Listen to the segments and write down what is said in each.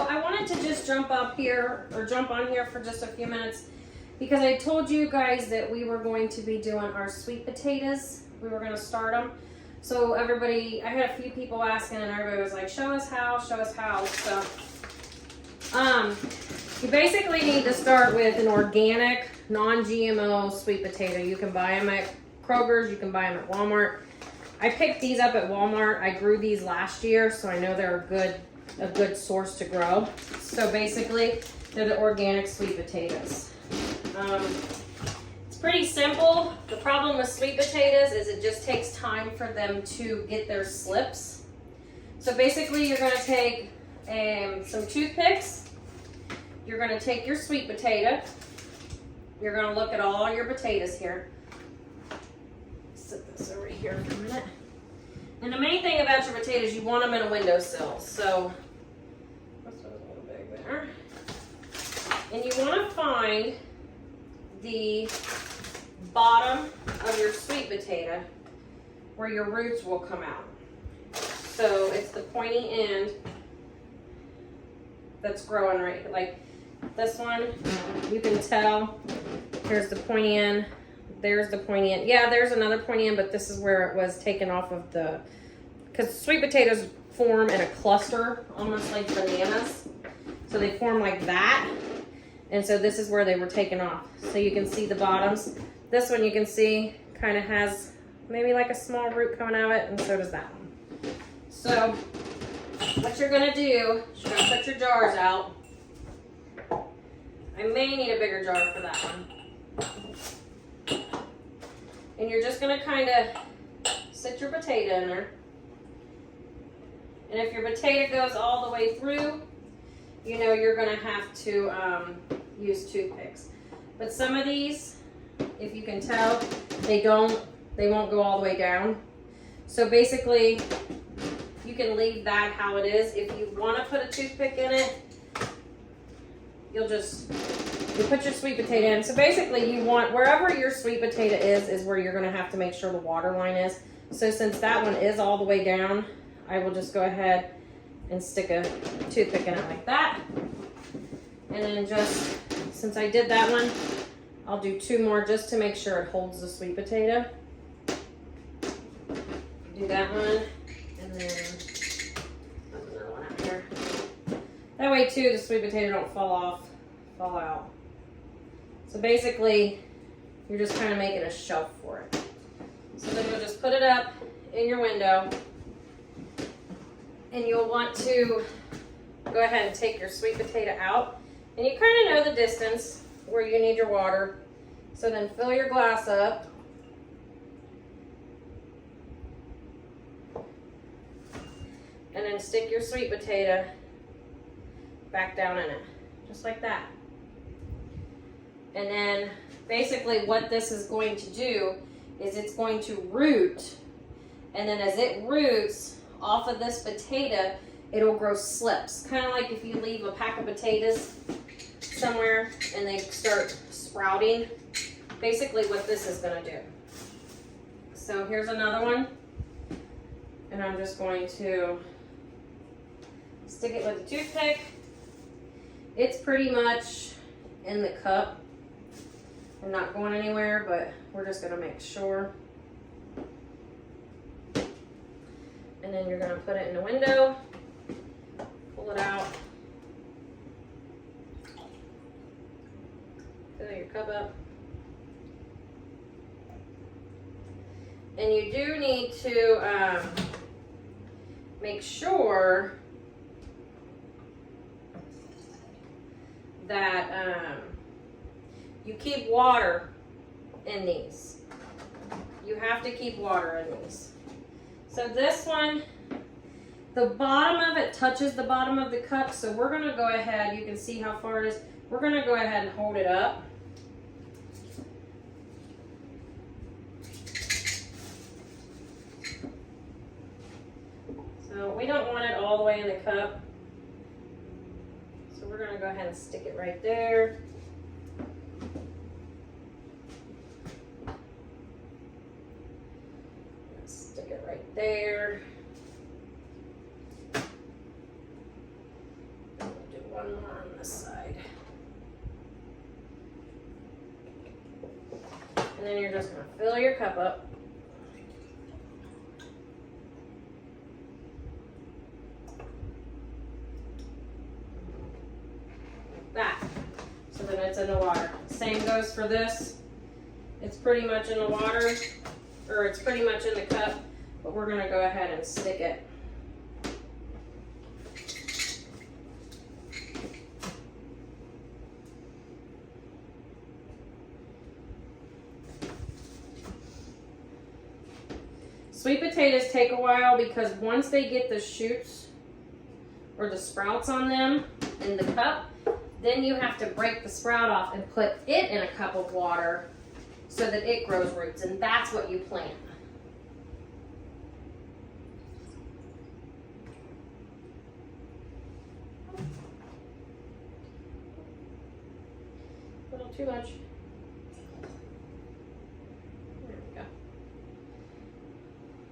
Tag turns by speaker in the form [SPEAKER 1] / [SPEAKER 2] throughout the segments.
[SPEAKER 1] I wanted to just jump up here, or jump on here for just a few minutes, because I told you guys that we were going to be doing our sweet potatoes. We were gonna start them. So everybody, I had a few people asking, and everybody was like, show us how, show us how. So, you basically need to start with an organic, non-GMO sweet potato. You can buy them at Kroger's, you can buy them at Walmart. I picked these up at Walmart. I grew these last year, so I know they're a good source to grow. So basically, they're the organic sweet potatoes. It's pretty simple. The problem with sweet potatoes is it just takes time for them to get their slips. So basically, you're gonna take some toothpicks. You're gonna take your sweet potato. You're gonna look at all your potatoes here. Set this over here for a minute. And the main thing about your potatoes, you want them in a windowsill. So, this one's a little big there. And you want to find the bottom of your sweet potato where your roots will come out. So it's the pointy end that's growing right here. Like this one, you can tell. Here's the pointy end. There's the pointy end. Yeah, there's another pointy end, but this is where it was taken off of the, because sweet potatoes form in a cluster, almost like bananas. So they form like that. And so this is where they were taken off. So you can see the bottoms. This one you can see kind of has maybe like a small root coming out of it, and so does that one. So what you're gonna do is you're gonna put your jars out. I may need a bigger jar for that one. And you're just gonna kind of sit your potato in there. And if your potato goes all the way through, you know you're gonna have to use toothpicks. But some of these, if you can tell, they won't go all the way down. So basically, you can leave that how it is. If you want to put a toothpick in it, you put your sweet potato in. So basically, you want, wherever your sweet potato is where you're going to have to make sure the water line is. So since that one is all the way down, I will just go ahead and stick a toothpick in it like that. And then just, since I did that one, I'll do two more just to make sure it holds the sweet potato. Do that one, and then another one out here. That way too, the sweet potato don't fall out. So basically, you're just kind of making a shelf for it. So then you'll just put it up in your window, and you'll want to go ahead and take your sweet potato out. And you kind of know the distance where you need your water. So then fill your glass up. And then stick your sweet potato back down in it, just like that. And then basically what this is going to do is it's going to root. And then as it roots off of this potato, it'll grow slips. Kind of like if you leave a pack of potatoes somewhere and they start sprouting. Basically what this is going to do. So here's another one. And I'm just going to stick it with a toothpick. It's pretty much in the cup. I'm not going anywhere, but we're just going to make sure. And then you're going to put it in the window. Pull it out. Fill your cup up. And you do need to make sure that you keep water in these. You have to keep water in these. So this one, the bottom of it touches the bottom of the cup, so we're going to go ahead, you can see how far it is, we're going to go ahead and hold it up. So we don't want it all the way in the cup. So we're going to go ahead and stick it right there. Stick it right there. And then you're just going to fill your cup up. Like that. So then it's in the water. Same goes for this. It's pretty much in the water, or it's pretty much in the cup, but we're going to go ahead and stick it. Sweet potatoes take a while because once they get the shoots or the sprouts on them in the cup, then you have to break the sprout off and put it in a cup of water so that it grows roots, and that's what you plant. A little too much. There we go.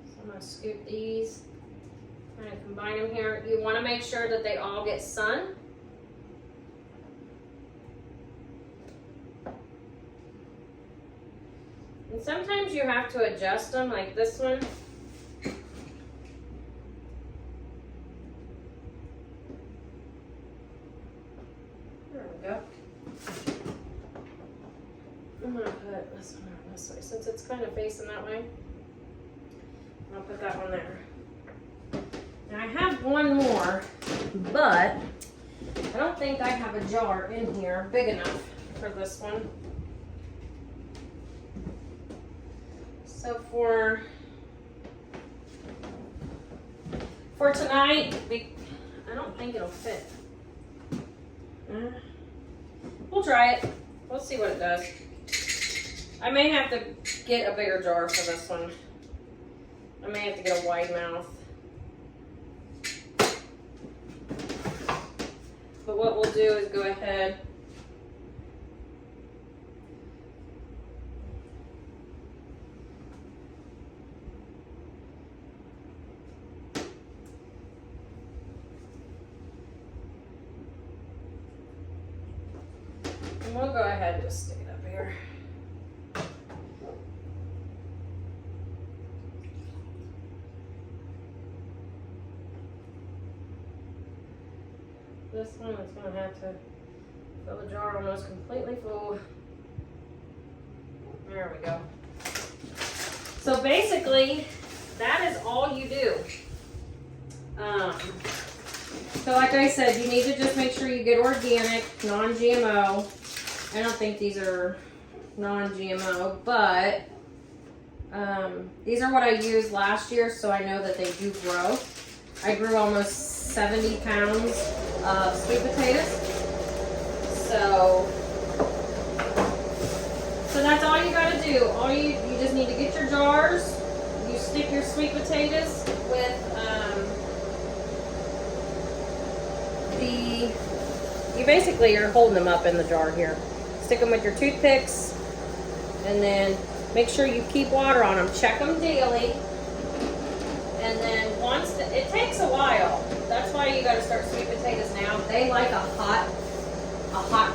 [SPEAKER 1] So I'm going to scoop these, kind of combine them here. You want to make sure that they all get sun. And sometimes you have to adjust them, like this one. There we go. I'm going to put this one on this way since it's kind of facing that way. I'll put that one there. Now I have one more, but I don't think I have a jar in here big enough for this one. So for tonight, I don't think it'll fit. We'll try it. We'll see what it does. I may have to get a bigger jar for this one. I may have to get a wide mouth. But what we'll do is go ahead . And we'll go ahead and just stick it up here. This one is going to have to fill the jar almost completely full. There we go. So basically, that is all you do. So like I said, you need to just make sure you get organic, non-GMO. I don't think these are non-GMO, but these are what I used last year, so I know that they do grow. I grew almost 70 pounds of sweet potatoes. So that's all you gotta do. You just need to get your jars. You stick your sweet potatoes with you basically are holding them up in the jar here. Stick them with your toothpicks, and then make sure you keep water on them. Check them daily. And then it takes a while. That's why you got to start sweet potatoes now. They like a hot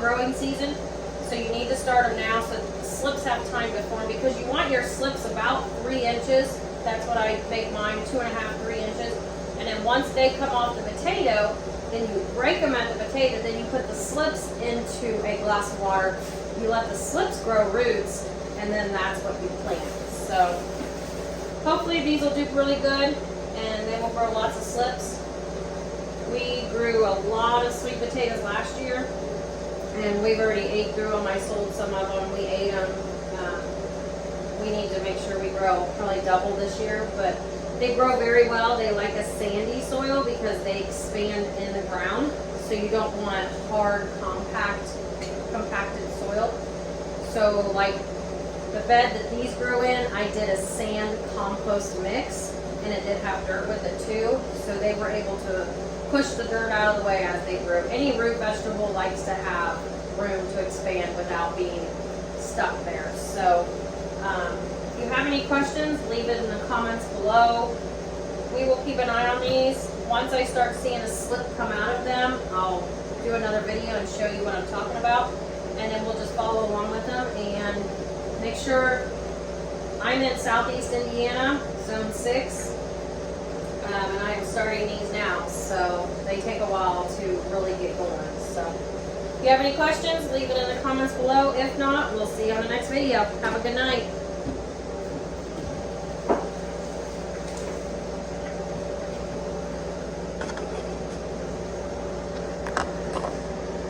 [SPEAKER 1] growing season. So you need to start them now so the slips have time to form, because you want your slips about 3 inches. That's what I make mine, 2.5, 3 inches. And then once they come off the potato, then you break them at the potato, then you put the slips into a glass of water. You let the slips grow roots, and then that's what you plant. So hopefully these will do really good, and they will grow lots of slips. We grew a lot of sweet potatoes last year, and we've already ate through them. I sold some of them. We ate them. We need to make sure we grow probably double this year, but they grow very well. They like a sandy soil because they expand in the ground, so you don't want hard, compacted soil. So like the bed that these grow in, I did a sand compost mix, and it did have dirt with it too, so they were able to push the dirt out of the way as they grew. Any root vegetable likes to have room to expand without being stuck there. So if you have any questions, leave it in the comments below. We will keep an eye on these. Once I start seeing a slip come out of them, I'll do another video and show you what I'm talking about, and then we'll just follow along with them and make sure I'm in Southeast Indiana, Zone 6, and I am starting these now, so they take a while to really get going. So if you have any questions, leave it in the comments below. If not, we'll see you on the next video. Have a good night.